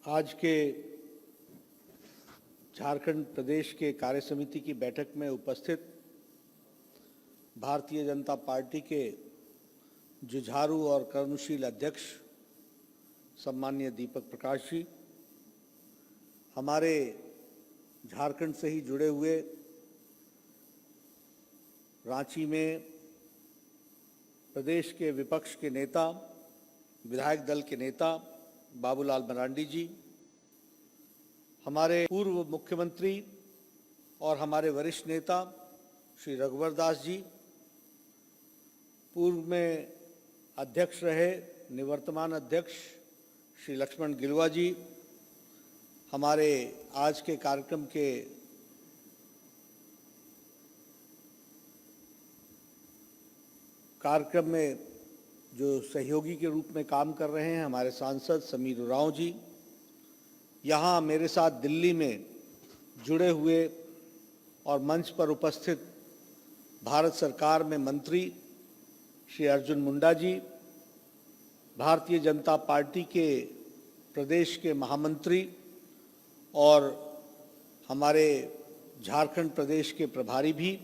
आज के झारखंड प्रदेश के कार्य समिति की बैठक में उपस्थित भारतीय जनता पार्टी के जुझारू और कर्मशील अध्यक्ष सम्माननीय दीपक प्रकाश जी, हमारे झारखंड से ही जुड़े हुए रांची में प्रदेश के विपक्ष के नेता, विधायक दल के नेता बाबूलाल मरांडी जी, हमारे पूर्व मुख्यमंत्री और हमारे वरिष्ठ नेता श्री रघुवर दास जी, पूर्व में अध्यक्ष रहे निवर्तमान अध्यक्ष श्री लक्ष्मण गिलुआ जी, हमारे आज के कार्यक्रम के में जो सहयोगी के रूप में काम कर रहे हैं हमारे सांसद समीर उरांव जी, यहाँ मेरे साथ दिल्ली में जुड़े हुए और मंच पर उपस्थित भारत सरकार में मंत्री श्री अर्जुन मुंडा जी, भारतीय जनता पार्टी के प्रदेश के महामंत्री और हमारे झारखंड प्रदेश के प्रभारी भी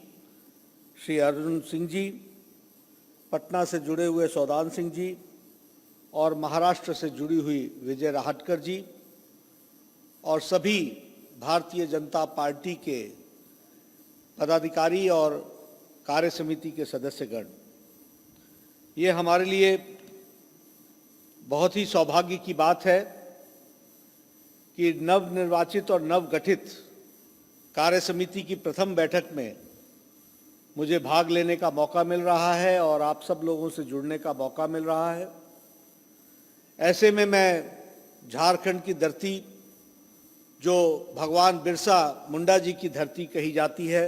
श्री अर्जुन सिंह जी, पटना से जुड़े हुए सौदान सिंह जी और महाराष्ट्र से जुड़ी हुई विजय राहटकर जी और सभी भारतीय जनता पार्टी के पदाधिकारी और कार्य समिति के सदस्यगण, ये हमारे लिए बहुत ही सौभाग्य की बात है कि नवनिर्वाचित और नवगठित कार्य समिति की प्रथम बैठक में मुझे भाग लेने का मौका मिल रहा है और आप सब लोगों से जुड़ने का मौका मिल रहा है। ऐसे में मैं झारखंड की धरती, जो भगवान बिरसा मुंडा जी की धरती कही जाती है,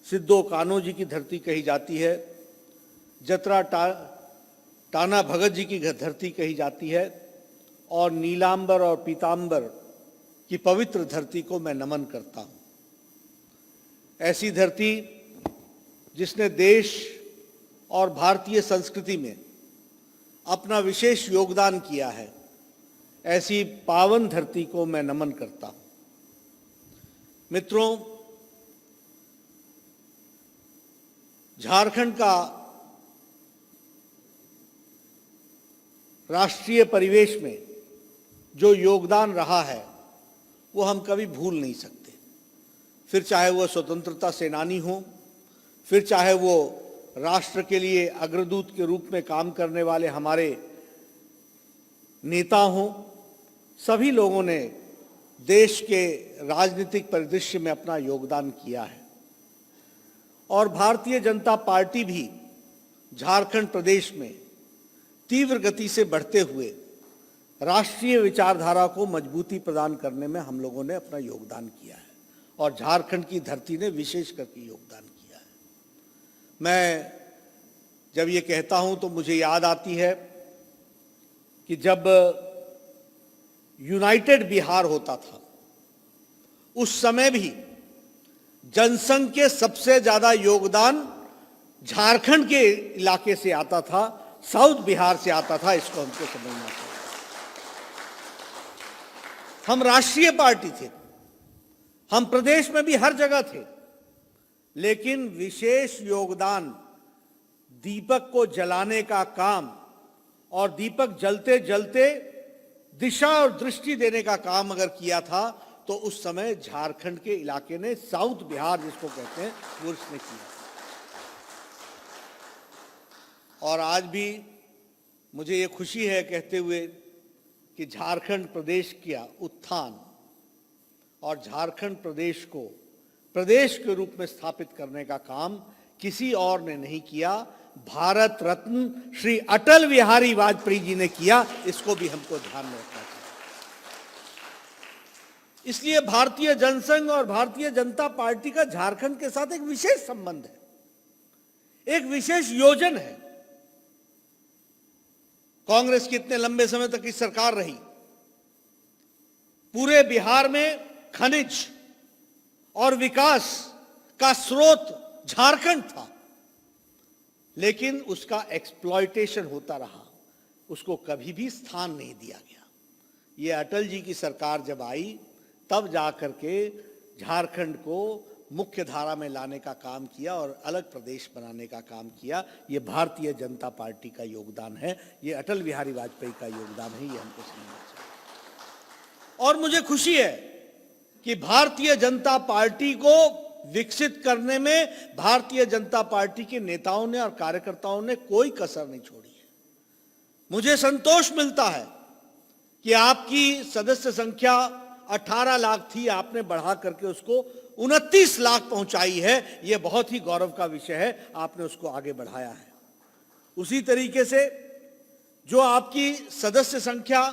सिद्धो कान्हो जी की धरती कही जाती है, जतरा टाना भगत जी की धरती कही जाती है और नीलांबर और पीतांबर की पवित्र धरती को मैं नमन करता हूँ। ऐसी धरती जिसने देश और भारतीय संस्कृति में अपना विशेष योगदान किया है, ऐसी पावन धरती को मैं नमन करता हूं। मित्रों, झारखंड का राष्ट्रीय परिवेश में जो योगदान रहा है वो हम कभी भूल नहीं सकते। फिर चाहे वो स्वतंत्रता सेनानी हो, फिर चाहे वो राष्ट्र के लिए अग्रदूत के रूप में काम करने वाले हमारे नेता हों, सभी लोगों ने देश के राजनीतिक परिदृश्य में अपना योगदान किया है और भारतीय जनता पार्टी भी झारखंड प्रदेश में तीव्र गति से बढ़ते हुए राष्ट्रीय विचारधारा को मजबूती प्रदान करने में हम लोगों ने अपना योगदान किया है और झारखंड की धरती ने विशेष करके योगदान किया। मैं जब ये कहता हूं तो मुझे याद आती है कि जब यूनाइटेड बिहार होता था उस समय भी जनसंघ के सबसे ज्यादा योगदान झारखंड के इलाके से आता था, साउथ बिहार से आता था। इसको हमको समझना चाहिए। हम राष्ट्रीय पार्टी थे, हम प्रदेश में भी हर जगह थे, लेकिन विशेष योगदान दीपक को जलाने का काम और दीपक जलते जलते दिशा और दृष्टि देने का काम अगर किया था तो उस समय झारखंड के इलाके ने, साउथ बिहार जिसको कहते हैं, वो इसने किया। और आज भी मुझे ये खुशी है कहते हुए कि झारखंड प्रदेश का उत्थान और झारखंड प्रदेश को प्रदेश के रूप में स्थापित करने का काम किसी और ने नहीं किया, भारत रत्न श्री अटल बिहारी वाजपेयी जी ने किया। इसको भी हमको ध्यान में रखना चाहिए। इसलिए भारतीय जनसंघ और भारतीय जनता पार्टी का झारखंड के साथ एक विशेष संबंध है, एक विशेष योजन है। कांग्रेस की इतने लंबे समय तक की सरकार रही, पूरे बिहार में खनिज और विकास का स्रोत झारखंड था, लेकिन उसका एक्सप्लॉयटेशन होता रहा, उसको कभी भी स्थान नहीं दिया गया। ये अटल जी की सरकार जब आई तब जाकर के झारखंड को मुख्य धारा में लाने का काम किया और अलग प्रदेश बनाने का काम किया। ये भारतीय जनता पार्टी का योगदान है, ये अटल बिहारी वाजपेयी का योगदान है, ये हमको समझना चाहिए। और मुझे खुशी है कि भारतीय जनता पार्टी को विकसित करने में भारतीय जनता पार्टी के नेताओं ने और कार्यकर्ताओं ने कोई कसर नहीं छोड़ी है। मुझे संतोष मिलता है कि आपकी सदस्य संख्या 18 लाख थी, आपने बढ़ा करके उसको 29 लाख पहुंचाई है। यह बहुत ही गौरव का विषय है, आपने उसको आगे बढ़ाया है। उसी तरीके से जो आपकी सदस्य संख्या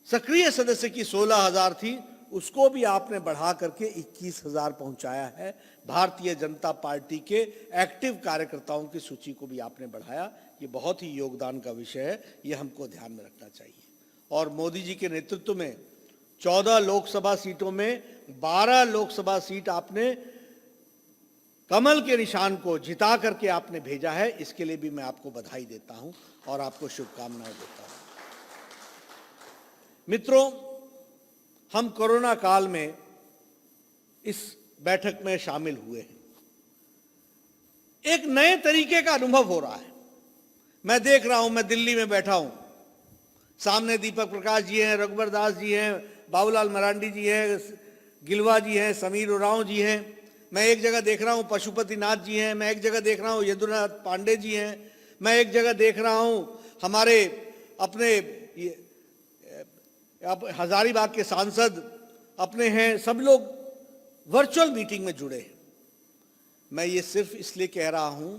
सक्रिय सदस्य की 16,000 थी, उसको भी आपने बढ़ा करके 21,000 पहुंचाया है। भारतीय जनता पार्टी के एक्टिव कार्यकर्ताओं की सूची को भी आपने बढ़ाया। ये बहुत ही योगदान का विषय है, ये हमको ध्यान में रखना चाहिए। और मोदी जी के नेतृत्व में 14 लोकसभा सीटों में 12 लोकसभा सीट आपने कमल के निशान को जिता करके आपने भेजा है। इसके लिए भी मैं आपको बधाई देता हूं और आपको शुभकामनाएं देता हूं। मित्रों, हम कोरोना काल में इस बैठक में शामिल हुए हैं। एक नए तरीके का अनुभव हो रहा है। मैं देख रहा हूं, मैं दिल्ली में बैठा हूं, सामने दीपक प्रकाश जी हैं, रघुवर दास जी हैं, बाबूलाल मरांडी जी हैं, गिलवा जी हैं, समीर उरांव जी हैं। मैं एक जगह देख रहा हूं पशुपति नाथ जी हैं, मैं एक जगह देख रहा हूं यदुनाथ पांडे जी हैं, मैं एक जगह देख रहा हूं हमारे अपने हजारीबाग के सांसद अपने हैं। सब लोग वर्चुअल मीटिंग में जुड़े हैं। मैं ये सिर्फ इसलिए कह रहा हूं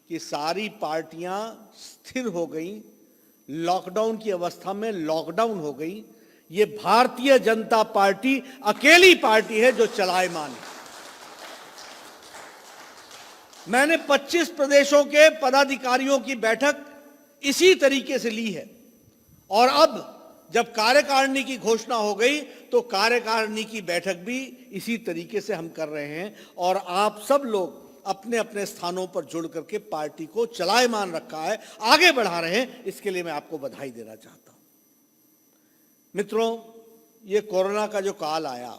कि सारी पार्टियां स्थिर हो गई, लॉकडाउन की अवस्था में लॉकडाउन हो गई। ये भारतीय जनता पार्टी अकेली पार्टी है जो चलायमान है। मैंने 25 प्रदेशों के पदाधिकारियों की बैठक इसी तरीके से ली है और अब जब कार्यकारिणी की घोषणा हो गई तो कार्यकारिणी की बैठक भी इसी तरीके से हम कर रहे हैं। और आप सब लोग अपने अपने स्थानों पर जुड़ करके पार्टी को चलायमान रखा है, आगे बढ़ा रहे हैं। इसके लिए मैं आपको बधाई देना चाहता हूं। मित्रों, ये कोरोना का जो काल आया,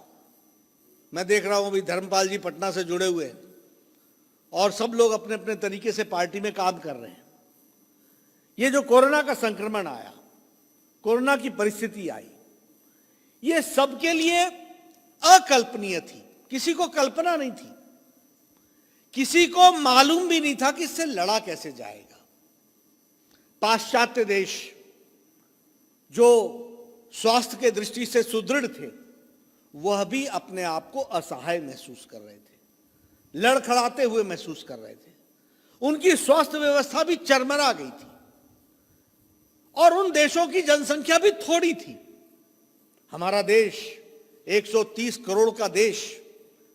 मैं देख रहा हूं अभी धर्मपाल जी पटना से जुड़े हुए हैं और सब लोग अपने अपने तरीके से पार्टी में काम कर रहे हैं। ये जो कोरोना का संक्रमण आया, कोरोना की परिस्थिति आई, ये सबके लिए अकल्पनीय थी। किसी को कल्पना नहीं थी, किसी को मालूम भी नहीं था कि इससे लड़ा कैसे जाएगा। पाश्चात्य देश जो स्वास्थ्य के दृष्टि से सुदृढ़ थे, वह भी अपने आप को असहाय महसूस कर रहे थे, लड़खड़ाते हुए महसूस कर रहे थे। उनकी स्वास्थ्य व्यवस्था भी चरमरा गई थी और उन देशों की जनसंख्या भी थोड़ी थी। हमारा देश 130 करोड़ का देश,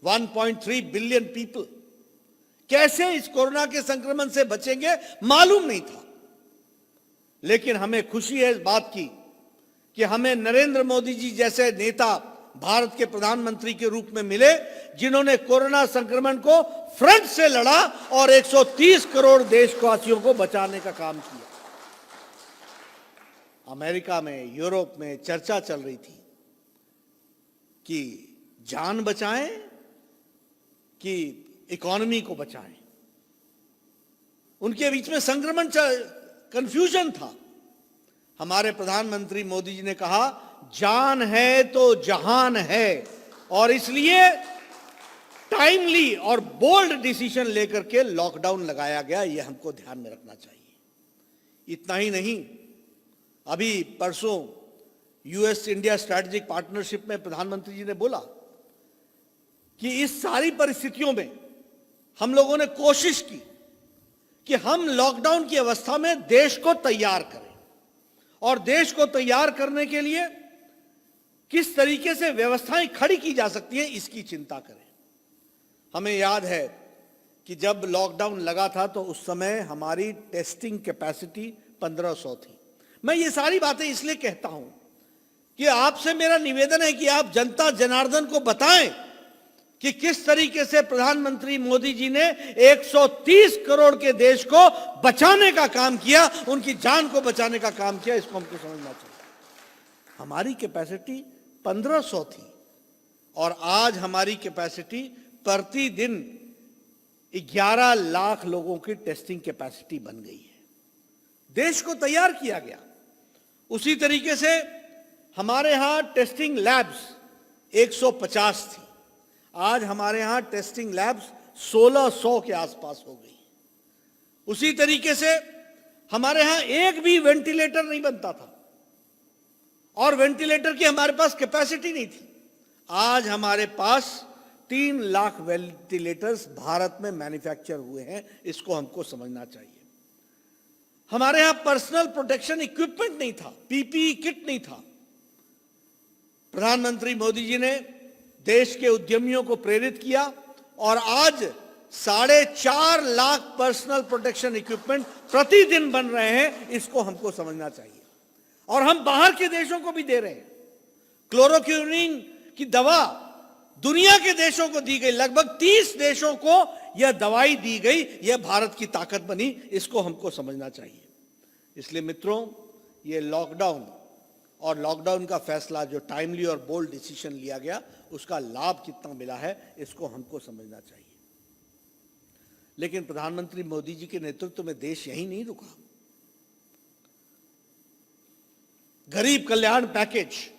1.3 बिलियन पीपल, कैसे इस कोरोना के संक्रमण से बचेंगे मालूम नहीं था। लेकिन हमें खुशी है इस बात की कि हमें नरेंद्र मोदी जी जैसे नेता भारत के प्रधानमंत्री के रूप में मिले, जिन्होंने कोरोना संक्रमण को फ्रंट से लड़ा और 130 करोड़ देशवासियों को बचाने का काम किया। अमेरिका में, यूरोप में चर्चा चल रही थी कि जान बचाएं कि इकोनॉमी को बचाएं। उनके बीच में संक्रमण कंफ्यूजन था। हमारे प्रधानमंत्री मोदी जी ने कहा, जान है तो जहान है, और इसलिए टाइमली और बोल्ड डिसीजन लेकर के लॉकडाउन लगाया गया। यह हमको ध्यान में रखना चाहिए। इतना ही नहीं, अभी परसों यूएस इंडिया स्ट्रैटेजिक पार्टनरशिप में प्रधानमंत्री जी ने बोला कि इस सारी परिस्थितियों में हम लोगों ने कोशिश की कि हम लॉकडाउन की अवस्था में देश को तैयार करें और देश को तैयार करने के लिए किस तरीके से व्यवस्थाएं खड़ी की जा सकती हैं, इसकी चिंता करें। हमें याद है कि जब लॉकडाउन लगा था तो उस समय हमारी टेस्टिंग कैपेसिटी 1500 थी। मैं ये सारी बातें इसलिए कहता हूं कि आपसे मेरा निवेदन है कि आप जनता जनार्दन को बताएं कि किस तरीके से प्रधानमंत्री मोदी जी ने 130 करोड़ के देश को बचाने का काम किया, उनकी जान को बचाने का काम किया। इसको हमको समझना चाहिए। हमारी कैपेसिटी 1500 थी और आज हमारी कैपेसिटी प्रतिदिन 11 लाख लोगों की टेस्टिंग कैपेसिटी बन गई है। देश को तैयार किया गया। उसी तरीके से हमारे यहां टेस्टिंग लैब्स 150 थी, आज हमारे यहां टेस्टिंग लैब्स 1600 के आसपास हो गई। उसी तरीके से हमारे यहां एक भी वेंटिलेटर नहीं बनता था और वेंटिलेटर की हमारे पास कैपेसिटी नहीं थी। आज हमारे पास 3 लाख वेंटिलेटर्स भारत में मैन्युफैक्चर हुए हैं। इसको हमको समझना चाहिए। हमारे यहां पर्सनल प्रोटेक्शन इक्विपमेंट नहीं था, पीपीई किट नहीं था। प्रधानमंत्री मोदी जी ने देश के उद्यमियों को प्रेरित किया और आज 4.5 लाख पर्सनल प्रोटेक्शन इक्विपमेंट प्रतिदिन बन रहे हैं। इसको हमको समझना चाहिए और हम बाहर के देशों को भी दे रहे हैं। क्लोरोक्विनीन की दवा दुनिया के देशों को दी गई, लगभग 30 देशों को यह दवाई दी गई। यह भारत की ताकत बनी। इसको हमको समझना चाहिए। इसलिए मित्रों, यह लॉकडाउन और लॉकडाउन का फैसला जो टाइमली और बोल्ड डिसीजन लिया गया, उसका लाभ कितना मिला है, इसको हमको समझना चाहिए। लेकिन प्रधानमंत्री मोदी जी के नेतृत्व में देश यहीं नहीं रुका। गरीब कल्याण पैकेज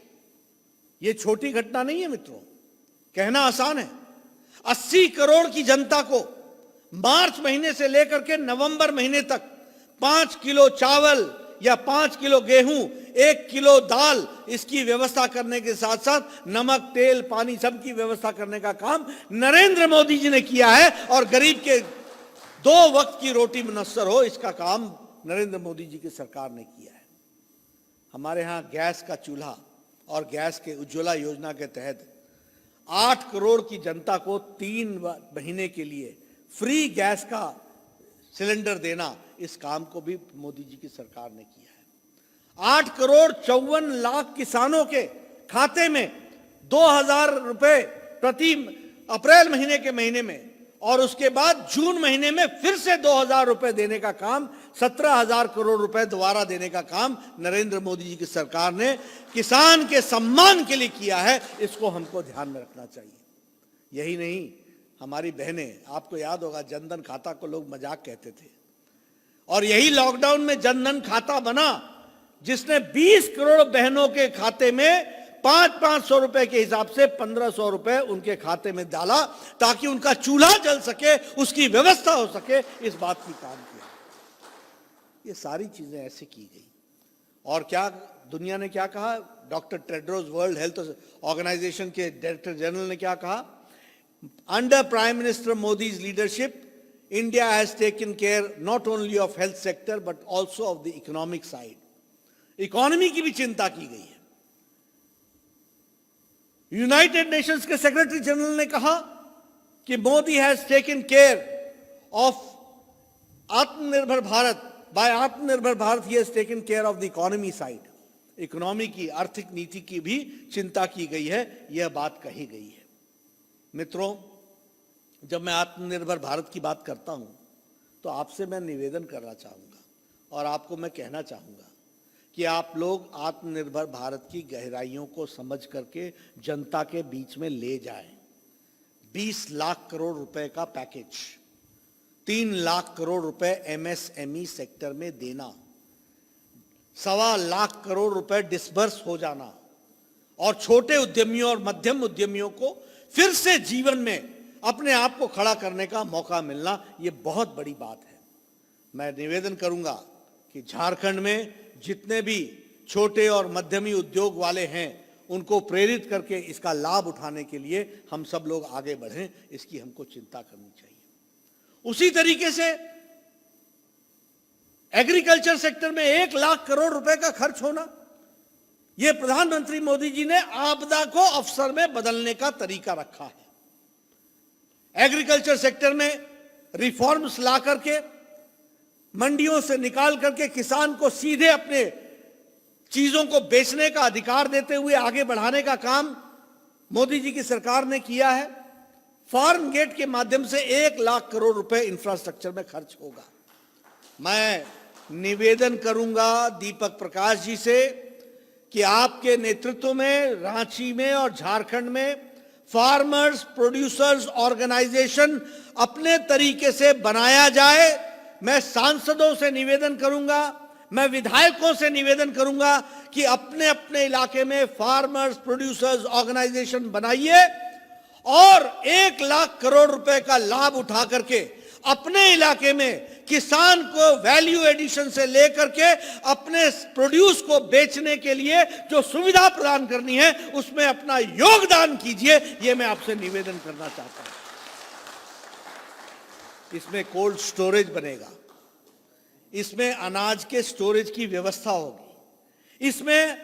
ये छोटी घटना नहीं है मित्रों, कहना आसान है। 80 करोड़ की जनता को मार्च महीने से लेकर के नवंबर महीने तक 5 किलो चावल या 5 किलो गेहूं, 1 किलो दाल, इसकी व्यवस्था करने के साथ साथ नमक, तेल, पानी, सबकी व्यवस्था करने का काम नरेंद्र मोदी जी ने किया है। और गरीब के 2 वक्त की रोटी मुयस्सर हो, इसका काम नरेंद्र मोदी जी की सरकार ने किया है। हमारे यहां गैस का चूल्हा और गैस के उज्ज्वला योजना के तहत 8 करोड़ की जनता को 3 महीने के लिए फ्री गैस का सिलेंडर देना, इस काम को भी मोदी जी की सरकार ने किया है। 8 करोड़ 54 लाख किसानों के खाते में 2000 रुपए प्रति अप्रैल महीने के महीने में और उसके बाद जून महीने में फिर से 2000 रुपए देने का काम, 17,000 करोड़ रुपए दोबारा देने का काम नरेंद्र मोदी जी की सरकार ने किसान के सम्मान के लिए किया है। इसको हमको ध्यान में रखना चाहिए। यही नहीं, हमारी बहनें, आपको याद होगा जनधन खाता को लोग मजाक कहते थे और यही लॉकडाउन में जनधन खाता बना, जिसने 20 करोड़ बहनों के खाते में 500 रुपए के हिसाब से 1500 रुपए उनके खाते में डाला ताकि उनका चूल्हा जल सके, उसकी व्यवस्था हो सके। इस बात की काम किया। ये सारी चीजें ऐसे की गई। और क्या दुनिया ने क्या कहा? Doctor Tedros World Health Organization के डायरेक्टर जनरल ने क्या कहा? Under prime minister Modi's leadership, India has taken care not only of health sector but also of the economic side. Economy की भी चिंता की गई है। यूनाइटेड नेशंस के सेक्रेटरी जनरल ने कहा कि Modi has taken care of Aatmanirbhar Bharat. By Aatmanirbhar Bharat he has taken care of the economy side. Economy की, आर्थिक नीति की भी चिंता की गई है। यह बात कही गई है। मित्रों, जब मैं आत्मनिर्भर भारत की बात करता हूं तो आपसे मैं निवेदन करना चाहूंगा और आपको मैं कहना चाहूंगा कि आप लोग आत्मनिर्भर भारत की गहराइयों को समझ करके जनता के बीच में ले जाएं। 20 लाख करोड़ रुपए का पैकेज, 3 लाख करोड़ रुपए एमएसएमई सेक्टर में देना, 1.25 लाख करोड़ रुपए डिसबर्स हो जाना और छोटे उद्यमियों और मध्यम उद्यमियों को फिर से जीवन में अपने आप को खड़ा करने का मौका मिलना, यह बहुत बड़ी बात है। मैं निवेदन करूंगा कि झारखंड में जितने भी छोटे और मध्यमी उद्योग वाले हैं, उनको प्रेरित करके इसका लाभ उठाने के लिए हम सब लोग आगे बढ़ें। इसकी हमको चिंता करनी चाहिए। उसी तरीके से एग्रीकल्चर सेक्टर में 1 लाख करोड़ रुपए का खर्च होना, यह प्रधानमंत्री मोदी जी ने आपदा को अवसर में बदलने का तरीका रखा है। एग्रीकल्चर सेक्टर में रिफॉर्म्स ला करके, मंडियों से निकाल करके किसान को सीधे अपने चीजों को बेचने का अधिकार देते हुए आगे बढ़ाने का काम मोदी जी की सरकार ने किया है। फार्म गेट के माध्यम से 1 लाख करोड़ रुपए इंफ्रास्ट्रक्चर में खर्च होगा। मैं निवेदन करूंगा दीपक प्रकाश जी से कि आपके नेतृत्व में रांची में और झारखंड में फार्मर्स प्रोड्यूसर्स ऑर्गेनाइजेशन अपने तरीके से बनाया जाए। मैं सांसदों से निवेदन करूंगा, मैं विधायकों से निवेदन करूंगा कि अपने अपने इलाके में फार्मर्स प्रोड्यूसर्स ऑर्गेनाइजेशन बनाइए और 1 लाख करोड़ रुपए का लाभ उठा करके अपने इलाके में किसान को वैल्यू एडिशन से लेकर के अपने प्रोड्यूस को बेचने के लिए जो सुविधा प्रदान करनी है उसमें अपना योगदान कीजिए। यह मैं आपसे निवेदन करना चाहता हूं। इसमें कोल्ड स्टोरेज बनेगा, इसमें अनाज के स्टोरेज की व्यवस्था होगी, इसमें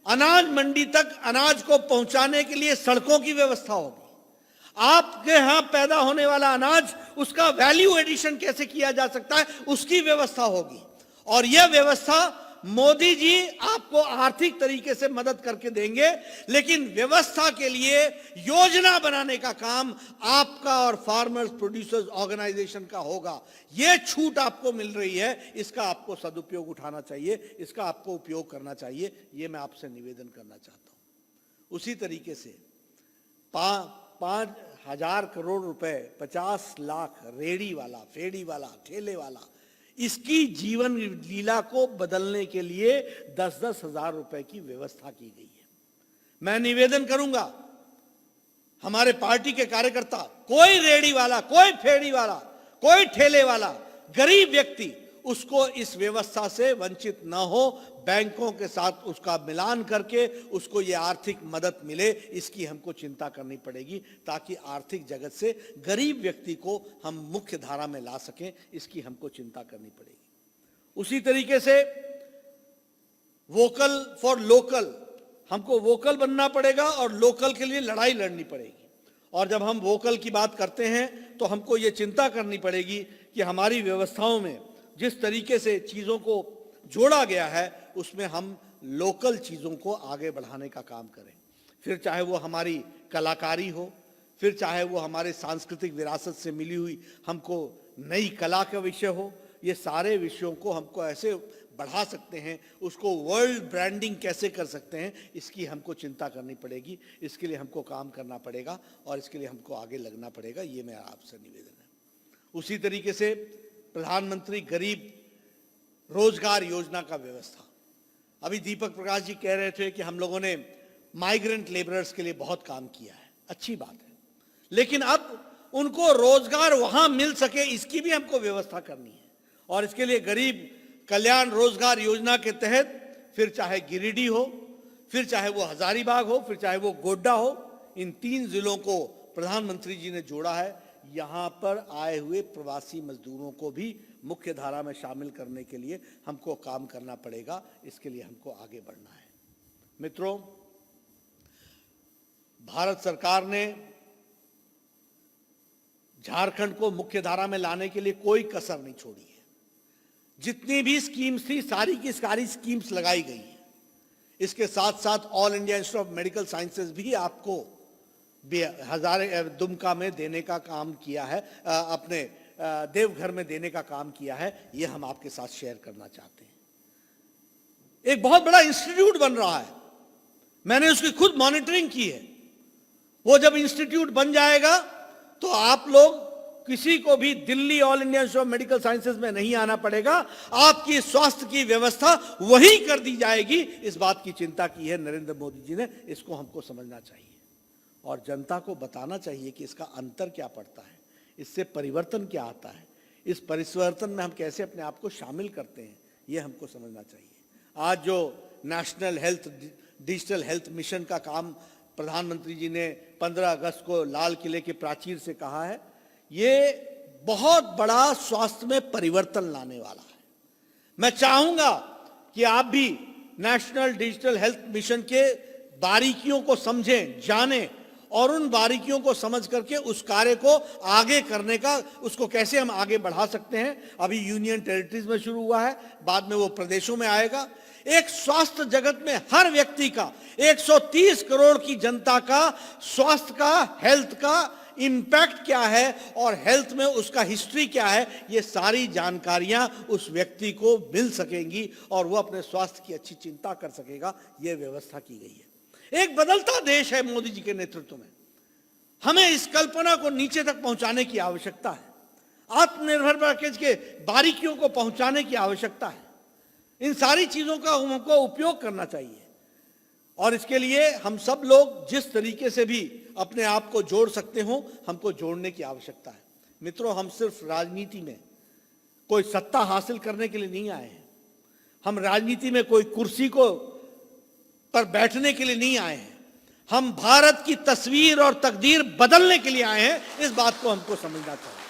अनाज मंडी तक अनाज को पहुंचाने के लिए सड़कों की व्यवस्था होगी, आपके यहां पैदा होने वाला अनाज उसका वैल्यू एडिशन कैसे किया जा सकता है उसकी व्यवस्था होगी। और यह व्यवस्था मोदी जी आपको आर्थिक तरीके से मदद करके देंगे, लेकिन व्यवस्था के लिए योजना बनाने का काम आपका और फार्मर्स प्रोड्यूसर्स ऑर्गेनाइजेशन का होगा। यह छूट आपको मिल रही है, इसका आपको सदुपयोग उठाना चाहिए, इसका आपको उपयोग करना चाहिए। यह मैं आपसे निवेदन करना चाहता हूं। उसी तरीके से 5,000 करोड़ रुपए, 50 लाख रेडी वाला, फेड़ी वाला, ठेले वाला, इसकी जीवन लीला को बदलने के लिए 10-10 हजार रुपए की व्यवस्था की गई है। मैं निवेदन करूंगा हमारे पार्टी के कार्यकर्ता, कोई रेडी वाला, कोई फेड़ी वाला, कोई ठेले वाला, गरीब व्यक्ति उसको इस व्यवस्था से वंचित ना हो। बैंकों के साथ उसका मिलान करके उसको ये आर्थिक मदद मिले, इसकी हमको चिंता करनी पड़ेगी ताकि आर्थिक जगत से गरीब व्यक्ति को हम मुख्य धारा में ला सकें, इसकी हमको चिंता करनी पड़ेगी। उसी तरीके से वोकल फॉर लोकल, हमको वोकल बनना पड़ेगा और लोकल के लिए लड़ाई लड़नी पड़ेगी। और जब हम वोकल की बात करते हैं तो हमको ये चिंता करनी पड़ेगी कि हमारी व्यवस्थाओं में जिस तरीके से चीज़ों को जोड़ा गया है उसमें हम लोकल चीज़ों को आगे बढ़ाने का काम करें। फिर चाहे वो हमारी कलाकारी हो, फिर चाहे वो हमारे सांस्कृतिक विरासत से मिली हुई हमको नई कला का विषय हो, ये सारे विषयों को हमको ऐसे बढ़ा सकते हैं, उसको वर्ल्ड ब्रांडिंग कैसे कर सकते हैं, इसकी हमको चिंता करनी पड़ेगी। इसके लिए हमको काम करना पड़ेगा और इसके लिए हमको आगे लगना पड़ेगा। ये मेरा आपसे निवेदन है। उसी तरीके से प्रधानमंत्री गरीब रोजगार योजना का व्यवस्था, अभी दीपक प्रकाश जी कह रहे थे कि हम लोगों ने माइग्रेंट लेबरर्स के लिए बहुत काम किया है, अच्छी बात है, लेकिन अब उनको रोजगार वहां मिल सके इसकी भी हमको व्यवस्था करनी है। और इसके लिए गरीब कल्याण रोजगार योजना के तहत फिर चाहे गिरिडीह हो, फिर चाहे वो हजारीबाग हो, फिर चाहे वो गोड्डा हो, इन 3 जिलों को प्रधानमंत्री जी ने जोड़ा है। यहाँ पर आए हुए प्रवासी मजदूरों को भी मुख्य धारा में शामिल करने के लिए हमको काम करना पड़ेगा। इसके लिए हमको आगे बढ़ना है। मित्रों, भारत सरकार ने झारखंड को मुख्य धारा में लाने के लिए कोई कसर नहीं छोड़ी है। जितनी भी स्कीम्स थी सारी की सारी स्कीम्स लगाई गई है। इसके साथ साथ all India institute of medical sciences भी आपको दुमका में देने का काम किया है, अपने देवघर में देने का काम किया है। यह हम आपके साथ शेयर करना चाहते हैं। एक बहुत बड़ा इंस्टीट्यूट बन रहा है, मैंने उसकी खुद मॉनिटरिंग की है। वो जब इंस्टीट्यूट बन जाएगा तो आप लोग किसी को भी Delhi all India institute of medical sciences में नहीं आना पड़ेगा, आपकी स्वास्थ्य की व्यवस्था वही कर दी जाएगी। इस बात की चिंता की है नरेंद्र मोदी जी ने, इसको हमको समझना चाहिए और जनता को बताना चाहिए कि इसका अंतर क्या पड़ता है, इससे परिवर्तन क्या आता है, इस परिवर्तन में हम कैसे अपने आप को शामिल करते हैं, यह हमको समझना चाहिए। आज जो national health digital health mission का काम प्रधानमंत्री जी ने 15 अगस्त को लाल किले के प्राचीर से कहा है, ये बहुत बड़ा स्वास्थ्य में परिवर्तन लाने वाला है। मैं चाहूंगा कि आप भी नेशनल डिजिटल हेल्थ मिशन के बारीकियों को समझें, जानें और उन बारीकियों को समझ करके उस कार्य को आगे करने का, उसको कैसे हम आगे बढ़ा सकते हैं। अभी यूनियन टेरिटरीज में शुरू हुआ है, बाद में वो प्रदेशों में आएगा। एक स्वास्थ्य जगत में हर व्यक्ति का, 130 करोड़ की जनता का स्वास्थ्य का, हेल्थ का इम्पैक्ट क्या है और हेल्थ में उसका हिस्ट्री क्या है, ये सारी जानकारियां उस व्यक्ति को मिल सकेंगी और वो अपने स्वास्थ्य की अच्छी चिंता कर सकेगा। ये व्यवस्था की गई है। एक बदलता देश है मोदी जी के नेतृत्व में। हमें इस कल्पना को नीचे तक पहुंचाने की आवश्यकता है। आत्मनिर्भर पैकेज के बारीकियों को पहुंचाने की आवश्यकता है। इन सारी चीजों का हमको उपयोग करना चाहिए और इसके लिए हम सब लोग जिस तरीके से भी अपने आप को जोड़ सकते हो, हमको जोड़ने की आवश्यकता है। मित्रों, हम सिर्फ राजनीति में कोई सत्ता हासिल करने के लिए नहीं आए हैं। हम राजनीति में कोई कुर्सी को पर बैठने के लिए नहीं आए हैं। हम भारत की तस्वीर और तकदीर बदलने के लिए आए हैं। इस बात को हमको समझना चाहिए।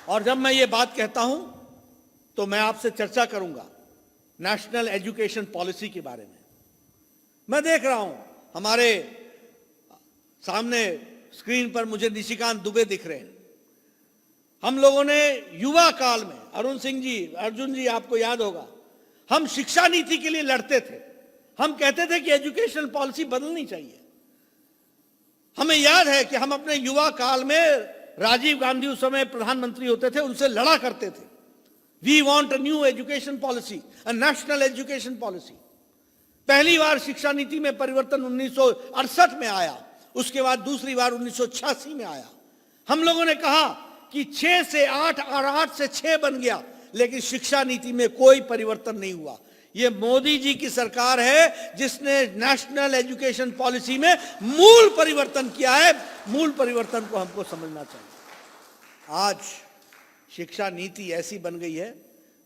और जब मैं ये बात कहता हूं तो मैं आपसे चर्चा करूंगा नेशनल एजुकेशन पॉलिसी के बारे में। मैं देख रहा हूं हमारे सामने स्क्रीन पर मुझे निशिकांत दुबे दिख रहे हैं। हम लोगों ने युवा काल में, अरुण सिंह जी, अर्जुन जी, आपको याद होगा, हम शिक्षा नीति के लिए लड़ते थे। हम कहते थे कि एजुकेशन पॉलिसी बदलनी चाहिए। हमें याद है कि हम अपने युवा काल में राजीव गांधी उस समय प्रधानमंत्री होते थे, उनसे लड़ा करते थे। We want a new education policy, a national education policy. पहली बार शिक्षा नीति में परिवर्तन 1968 में आया, उसके बाद दूसरी बार 1986 में आया। हम लोगों ने कहा कि 6 से 8 और 8 से 6 बन गया, लेकिन शिक्षा नीति में कोई परिवर्तन नहीं हुआ। ये मोदी जी की सरकार है जिसने नेशनल एजुकेशन पॉलिसी में मूल परिवर्तन किया है। मूल परिवर्तन को हमको समझना चाहिए। आज शिक्षा नीति ऐसी बन गई है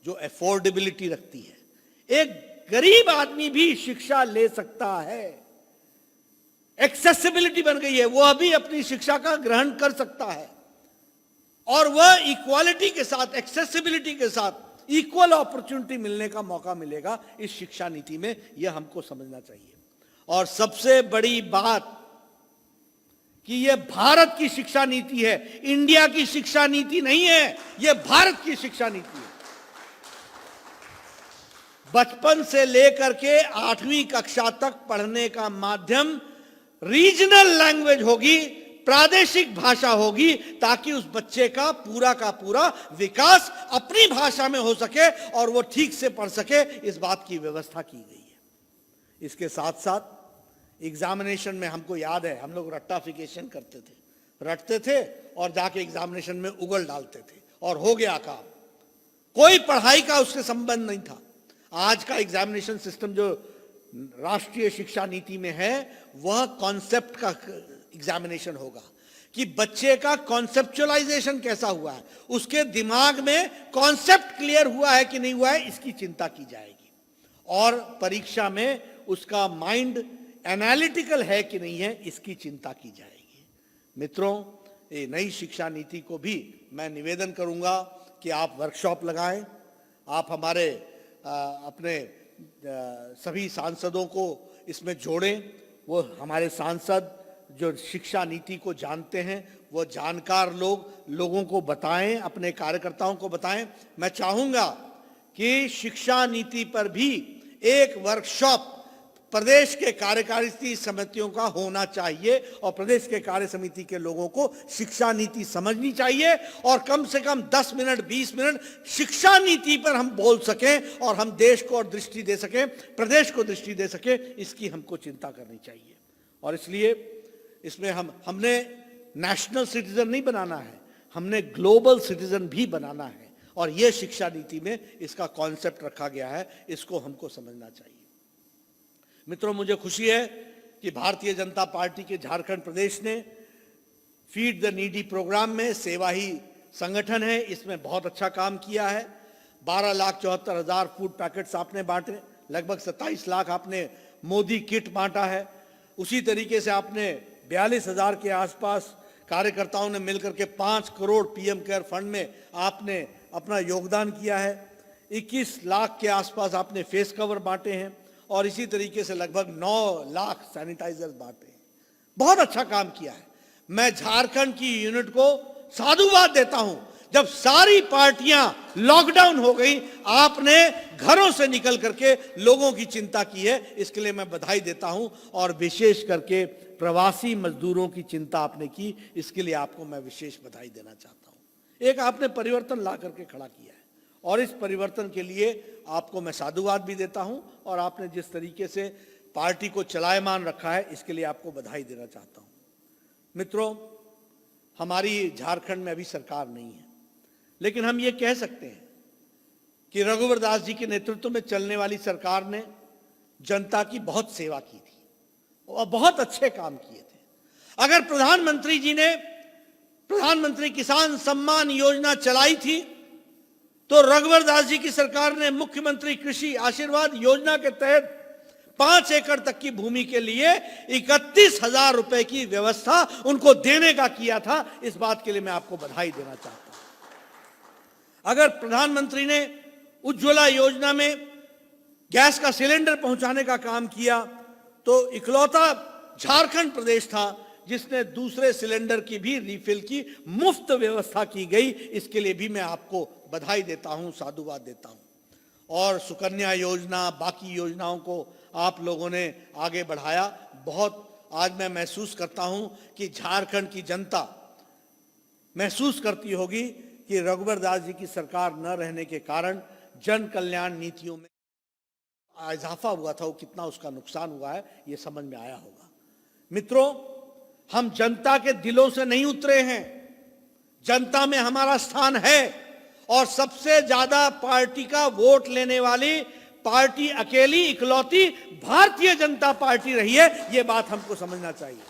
जो अफोर्डेबिलिटी रखती है। एक गरीब आदमी भी शिक्षा ले सकता है। एक्सेसिबिलिटी बन गई है, वह भी अपनी शिक्षा का ग्रहण कर सकता है और वह इक्वालिटी के साथ, एक्सेसिबिलिटी के साथ इक्वल अपॉर्चुनिटी मिलने का मौका मिलेगा इस शिक्षा नीति में। यह हमको समझना चाहिए। और सबसे बड़ी बात कि यह भारत की शिक्षा नीति है, इंडिया की शिक्षा नीति नहीं है, यह भारत की शिक्षा नीति है। बचपन से लेकर के 8वीं कक्षा तक पढ़ने का माध्यम रीजनल लैंग्वेज होगी, प्रादेशिक भाषा होगी, ताकि उस बच्चे का पूरा विकास अपनी भाषा में हो सके और वो ठीक से पढ़ सके। इस बात की व्यवस्था की गई है। इसके साथ साथ एग्जामिनेशन में हमको याद है, हम लोग रट्टाफिकेशन करते थे, रटते थे और जाके एग्जामिनेशन में उगल डालते थे और हो गया काम। कोई पढ़ाई का उससे संबंध नहीं था। आज का एग्जामिनेशन सिस्टम जो राष्ट्रीय शिक्षा नीति में है, वह कॉन्सेप्ट का एग्जामिनेशन होगा कि बच्चे का कॉन्सेप्चुअलाइजेशन कैसा हुआ है, उसके दिमाग में कॉन्सेप्ट क्लियर हुआ है कि नहीं हुआ है, इसकी चिंता की जाएगी। और परीक्षा में उसका माइंड एनालिटिकल है कि नहीं है, इसकी चिंता की जाएगी। मित्रों, ये नई शिक्षा नीति को भी मैं निवेदन करूंगा कि आप वर्कशॉप लगाएं। आप हमारे अपने सभी सांसदों को इसमें जोड़ें। वो हमारे सांसद जो शिक्षा नीति को जानते हैं, वो जानकार लोगों को बताएं, अपने कार्यकर्ताओं को बताएं। मैं चाहूंगा कि शिक्षा नीति पर भी एक वर्कशॉप प्रदेश के कार्यकारिणी समितियों का होना चाहिए और प्रदेश के कार्य समिति के लोगों को शिक्षा नीति समझनी चाहिए और कम से कम 10 मिनट 20 मिनट शिक्षा नीति पर हम बोल सकें और हम देश को और दृष्टि दे सकें, प्रदेश को दृष्टि दे सकें। इसकी हमको चिंता करनी चाहिए। और इसलिए इसमें हमने नेशनल सिटीजन नहीं बनाना है, हमने ग्लोबल सिटीजन भी बनाना है और यह शिक्षा नीति में इसका कॉन्सेप्ट रखा गया है। इसको हमको समझना चाहिए। मित्रों, मुझे खुशी है कि भारतीय जनता पार्टी के झारखंड प्रदेश ने फीड द नीडी प्रोग्राम में, सेवा ही संगठन है, इसमें बहुत अच्छा काम किया है। 12,74,000 फूड पैकेट्स आपने बांटे, लगभग 27 लाख आपने मोदी किट बांटा है। उसी तरीके से आपने 42,000 के आसपास कार्यकर्ताओं ने मिलकर के 5 करोड़ पीएम केयर फंड में आपने अपना योगदान किया है। 21 लाख के आसपास आपने फेस कवर बांटे हैं और इसी तरीके से लगभग 9 लाख सैनिटाइजर्स बांटे हैं। बहुत अच्छा काम किया है। मैं झारखंड की यूनिट को साधुवाद देता हूं। जब सारी पार्टियां लॉकडाउन हो गई, आपने घरों से निकल करके लोगों की चिंता की है, इसके लिए मैं बधाई देता हूं। और विशेष करके प्रवासी मजदूरों की चिंता आपने की, इसके लिए आपको मैं विशेष बधाई देना चाहता हूं। एक आपने परिवर्तन ला करके खड़ा किया है और इस परिवर्तन के लिए आपको मैं साधुवाद भी देता हूं, और आपने जिस तरीके से पार्टी को चलायमान रखा है इसके लिए आपको बधाई देना चाहता हूं। मित्रों, हमारी झारखंड में अभी सरकार नहीं है, लेकिन हम ये कह सकते हैं कि रघुवर दास जी के नेतृत्व में चलने वाली सरकार ने जनता की बहुत सेवा की थी और बहुत अच्छे काम किए थे। अगर प्रधानमंत्री जी ने प्रधानमंत्री किसान सम्मान योजना चलाई थी तो रघुवर दास जी की सरकार ने मुख्यमंत्री कृषि आशीर्वाद योजना के तहत 5 एकड़ तक की भूमि के लिए 31,000 रुपए की व्यवस्था उनको देने का किया था। इस बात के लिए मैं आपको बधाई देना चाहता हूं। अगर प्रधानमंत्री ने उज्ज्वला योजना में गैस का सिलेंडर पहुंचाने का काम किया तो इकलौता झारखंड प्रदेश था जिसने दूसरे सिलेंडर की भी रिफिल की मुफ्त व्यवस्था की गई। इसके लिए भी मैं आपको बधाई देता हूं, साधुवाद देता हूं। और सुकन्या योजना, बाकी योजनाओं को आप लोगों ने आगे बढ़ाया। बहुत आज मैं महसूस करता हूं कि झारखंड की जनता महसूस करती होगी कि रघुवर दास जी की सरकार न रहने के कारण जन कल्याण नीतियों में इजाफा हुआ था, वो कितना उसका नुकसान हुआ है ये समझ में आया होगा। मित्रों, हम जनता के दिलों से नहीं उतरे हैं, जनता में हमारा स्थान है और सबसे ज्यादा पार्टी का वोट लेने वाली पार्टी अकेली इकलौती भारतीय जनता पार्टी रही है। ये बात हमको समझना चाहिए।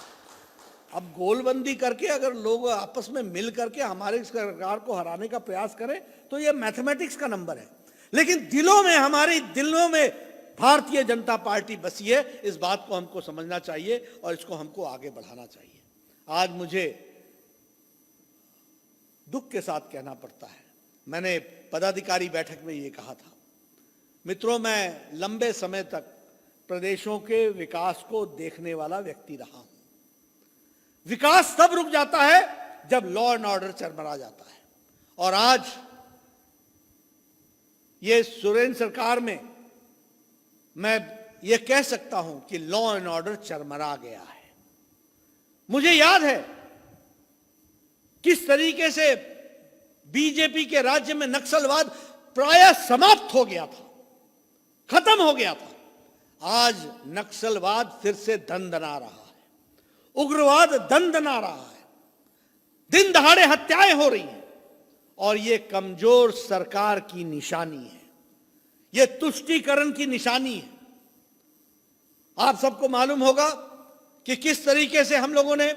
अब गोलबंदी करके अगर लोग आपस में मिल करके हमारे सरकार को हराने का प्रयास करें तो ये मैथमेटिक्स का नंबर है, लेकिन दिलों में, हमारे दिलों में भारतीय जनता पार्टी बसी है। इस बात को हमको समझना चाहिए और इसको हमको आगे बढ़ाना चाहिए। आज मुझे दुख के साथ कहना पड़ता है, मैंने पदाधिकारी बैठक में ये कहा था, मित्रों, मैं लंबे समय तक प्रदेशों के विकास को देखने वाला व्यक्ति रहा हूं। विकास तब रुक जाता है जब लॉ एंड ऑर्डर चरमरा जाता है, और आज ये सुरेंद्र सरकार में मैं ये कह सकता हूं कि लॉ एंड ऑर्डर चरमरा गया है। मुझे याद है किस तरीके से बीजेपी के राज्य में नक्सलवाद प्रायः समाप्त हो गया था, खत्म हो गया था। आज नक्सलवाद फिर से दंदना रहा है, उग्रवाद दंदना रहा है, दिन दहाड़े हत्याएं हो रही हैं, और ये कमजोर सरकार की निशानी है, ये तुष्टीकरण की निशानी है। आप सबको मालूम होगा कि किस तरीके से हम लोगों ने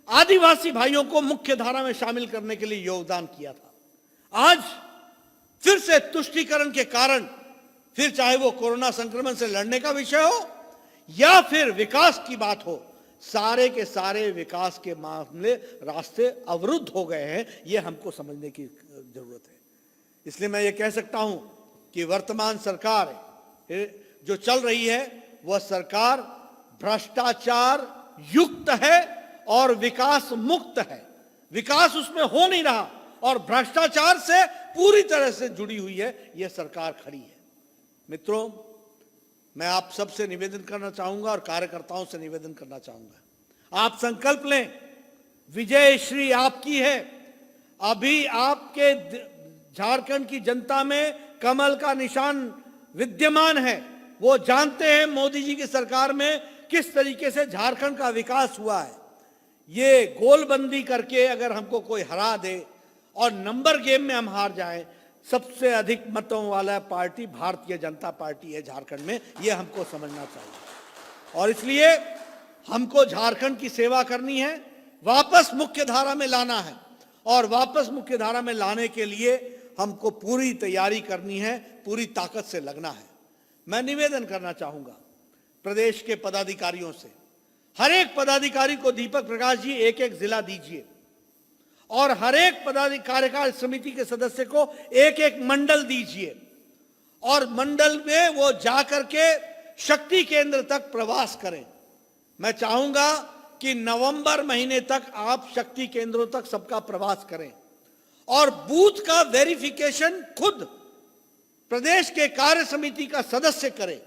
आदिवासी भाइयों को मुख्य धारा में शामिल करने के लिए योगदान किया था। आज फिर से तुष्टीकरण के कारण, फिर चाहे वो कोरोना संक्रमण से लड़ने का विषय हो या फिर विकास की बात हो, सारे के सारे विकास के मामले, रास्ते अवरुद्ध हो गए हैं। ये हमको समझने की जरूरत है। इसलिए मैं ये कह सकता हूं कि वर्तमान सरकार जो चल रही है वह सरकार भ्रष्टाचार युक्त है और विकास मुक्त है। विकास उसमें हो नहीं रहा और भ्रष्टाचार से पूरी तरह से जुड़ी हुई है यह सरकार खड़ी है। मित्रों, मैं आप सबसे निवेदन करना चाहूंगा और कार्यकर्ताओं से निवेदन करना चाहूंगा, आप संकल्प लें, विजय श्री आपकी है। अभी आपके झारखंड की जनता में कमल का निशान विद्यमान है। वो जानते हैं मोदी जी की सरकार में किस तरीके से झारखंड का विकास हुआ है। ये गोलबंदी करके अगर हमको कोई हरा दे और नंबर गेम में हम हार जाएं, सबसे अधिक मतों वाला पार्टी भारतीय जनता पार्टी है झारखंड में, ये हमको समझना चाहिए। और इसलिए हमको झारखंड की सेवा करनी है, वापस मुख्य धारा में लाना है, और वापस मुख्य धारा में लाने के लिए हमको पूरी तैयारी करनी है, पूरी ताकत से लगना है। मैं निवेदन करना चाहूंगा प्रदेश के पदाधिकारियों से, हर एक पदाधिकारी को दीपक प्रकाश जी एक एक जिला दीजिए और हर एक कार्यकाल समिति के सदस्य को एक एक मंडल दीजिए, और मंडल में वो जाकर के शक्ति केंद्र तक प्रवास करें। मैं चाहूंगा कि नवंबर महीने तक आप शक्ति केंद्रों तक सबका प्रवास करें और बूथ का वेरिफिकेशन खुद प्रदेश के कार्य समिति का सदस्य करे।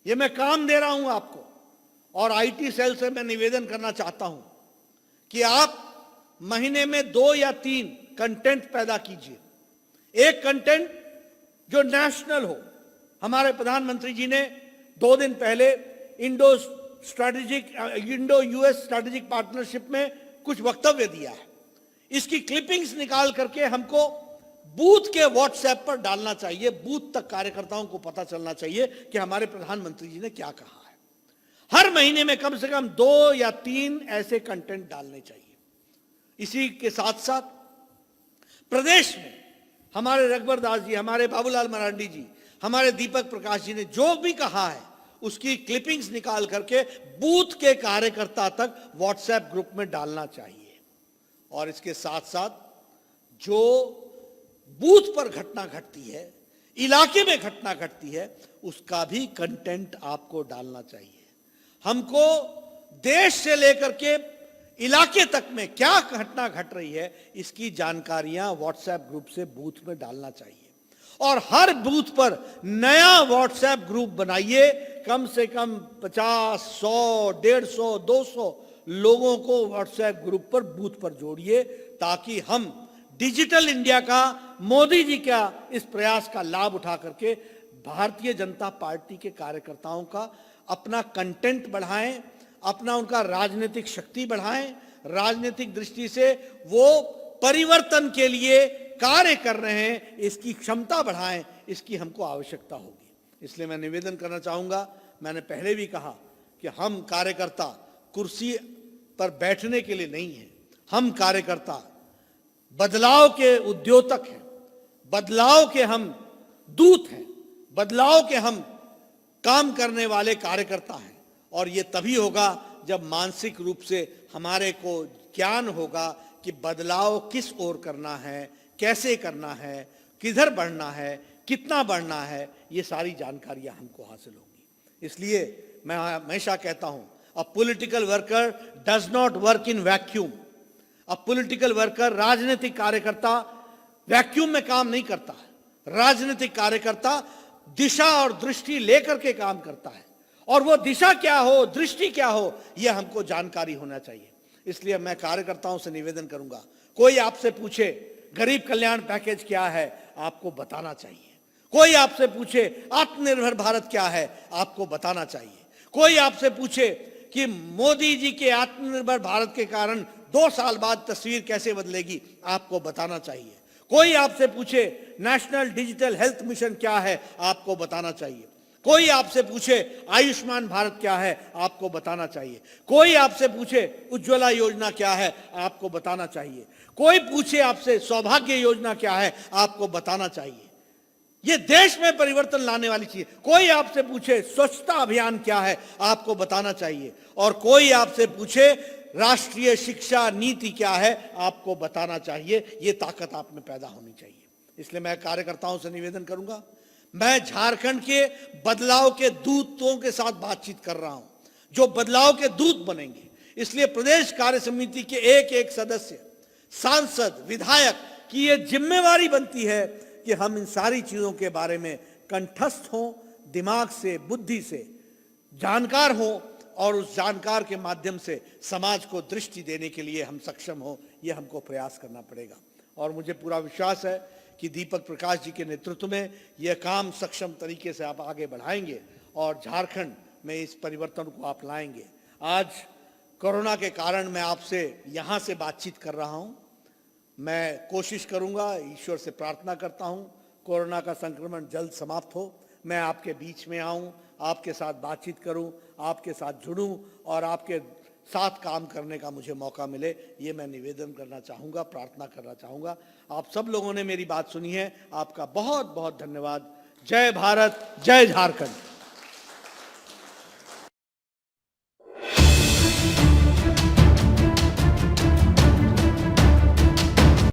ये मैं काम दे रहा हूं आपको, और आईटी सेल से मैं निवेदन करना चाहता हूं कि आप महीने में 2 या 3 कंटेंट पैदा कीजिए। एक कंटेंट जो नेशनल हो। हमारे प्रधानमंत्री जी ने 2 दिन पहले इंडो यूएस स्ट्रैटेजिक पार्टनरशिप में कुछ वक्तव्य दिया है। इसकी क्लिपिंग्स निकाल करके हमको बूथ के व्हाट्सएप पर डालना चाहिए। बूथ तक कार्यकर्ताओं को पता चलना चाहिए कि हमारे प्रधानमंत्री जी ने क्या कहा है। हर महीने में कम से कम 2 या 3 ऐसे कंटेंट डालने चाहिए। इसी के साथ साथ प्रदेश में हमारे रघुवर दास जी, हमारे बाबूलाल मरांडी जी, हमारे दीपक प्रकाश जी ने जो भी कहा है उसकी क्लिपिंग्स निकाल करके बूथ के कार्यकर्ता तक व्हाट्सएप ग्रुप में डालना चाहिए। और इसके साथ साथ जो बूथ पर घटना घटती है, इलाके में घटना घटती है, उसका भी कंटेंट आपको डालना चाहिए। हमको देश से लेकर के इलाके तक में क्या घटना घट रही है इसकी जानकारियां व्हाट्सएप ग्रुप से बूथ में डालना चाहिए। और हर बूथ पर नया व्हाट्सएप ग्रुप बनाइए। कम से कम 50, 100, 150, 200 लोगों को व्हाट्सएप ग्रुप पर बूथ पर जोड़िए, ताकि हम डिजिटल इंडिया का, मोदी जी का इस प्रयास का लाभ उठा करके भारतीय जनता पार्टी के कार्यकर्ताओं का अपना कंटेंट बढ़ाएं, अपना उनका राजनीतिक शक्ति बढ़ाएं, राजनीतिक दृष्टि से वो परिवर्तन के लिए कार्य कर रहे हैं, इसकी क्षमता बढ़ाएं। इसकी हमको आवश्यकता होगी। इसलिए मैं निवेदन करना चाहूंगा, मैंने पहले भी कहा कि हम कार्यकर्ता कुर्सी पर बैठने के लिए नहीं हैं। हम कार्यकर्ता बदलाव के उद्योतक हैं, बदलाव के हम दूत हैं, बदलाव के हम काम करने वाले कार्यकर्ता हैं। और ये तभी होगा जब मानसिक रूप से हमारे को ज्ञान होगा कि बदलाव किस ओर करना है, कैसे करना है, किधर बढ़ना है, कितना बढ़ना है, ये सारी जानकारियां हमको हासिल होंगी। इसलिए मैं हमेशा कहता हूं, a political worker does not work in vacuum. A political worker, राजनीतिक कार्यकर्ता वैक्यूम में काम नहीं करता है। राजनीतिक कार्यकर्ता दिशा और दृष्टि लेकर के काम करता है, और वो दिशा क्या हो, दृष्टि क्या हो, यह हमको जानकारी होना चाहिए। इसलिए मैं कार्यकर्ताओं से निवेदन करूंगा, कोई आपसे पूछे गरीब कल्याण पैकेज क्या है, आपको बताना चाहिए। कोई आपसे पूछे आत्मनिर्भर भारत क्या है, आपको बताना चाहिए। कोई आपसे पूछे कि मोदी जी के आत्मनिर्भर भारत के कारण 2 साल बाद तस्वीर कैसे बदलेगी, आपको बताना चाहिए। कोई आपसे पूछे नेशनल डिजिटल हेल्थ मिशन क्या है, आपको बताना चाहिए। कोई आपसे पूछे आयुष्मान भारत क्या है, आपको बताना चाहिए। कोई आपसे पूछे उज्ज्वला योजना क्या है, आपको बताना चाहिए। कोई पूछे आपसे सौभाग्य योजना क्या है, आपको बताना चाहिए। ये देश में परिवर्तन लाने वाली चीज। कोई आपसे पूछे स्वच्छता अभियान क्या है, आपको बताना चाहिए। और कोई आपसे पूछे राष्ट्रीय शिक्षा नीति क्या है, आपको बताना चाहिए। ये ताकत आप में पैदा होनी चाहिए। इसलिए मैं कार्यकर्ताओं से निवेदन करूंगा, मैं झारखंड के बदलाव के दूतों के साथ बातचीत कर रहा हूं, जो बदलाव के दूत बनेंगे। इसलिए प्रदेश कार्य समिति के एक एक सदस्य, सांसद, विधायक की यह जिम्मेवारी बनती है कि हम इन सारी चीजों के बारे में कंठस्थ हों, दिमाग से, बुद्धि से जानकार हों, और उस जानकार के माध्यम से समाज को दृष्टि देने के लिए हम सक्षम हो, यह हमको प्रयास करना पड़ेगा। और मुझे पूरा विश्वास है कि दीपक प्रकाश जी के नेतृत्व में यह काम सक्षम तरीके से आप आगे बढ़ाएंगे और झारखंड में इस परिवर्तन को आप लाएंगे। आज कोरोना के कारण मैं आपसे यहाँ से बातचीत कर रहा हूँ। मैं कोशिश करूँगा, ईश्वर से प्रार्थना करता हूँ, कोरोना का संक्रमण जल्द समाप्त हो, मैं आपके बीच में आऊँ, आपके साथ बातचीत करूं, आपके साथ जुड़ूं और आपके साथ काम करने का मुझे मौका मिले, ये मैं निवेदन करना चाहूँगा, प्रार्थना करना चाहूँगा। आप सब लोगों ने मेरी बात सुनी है, आपका बहुत बहुत धन्यवाद। जय भारत, जय झारखंड।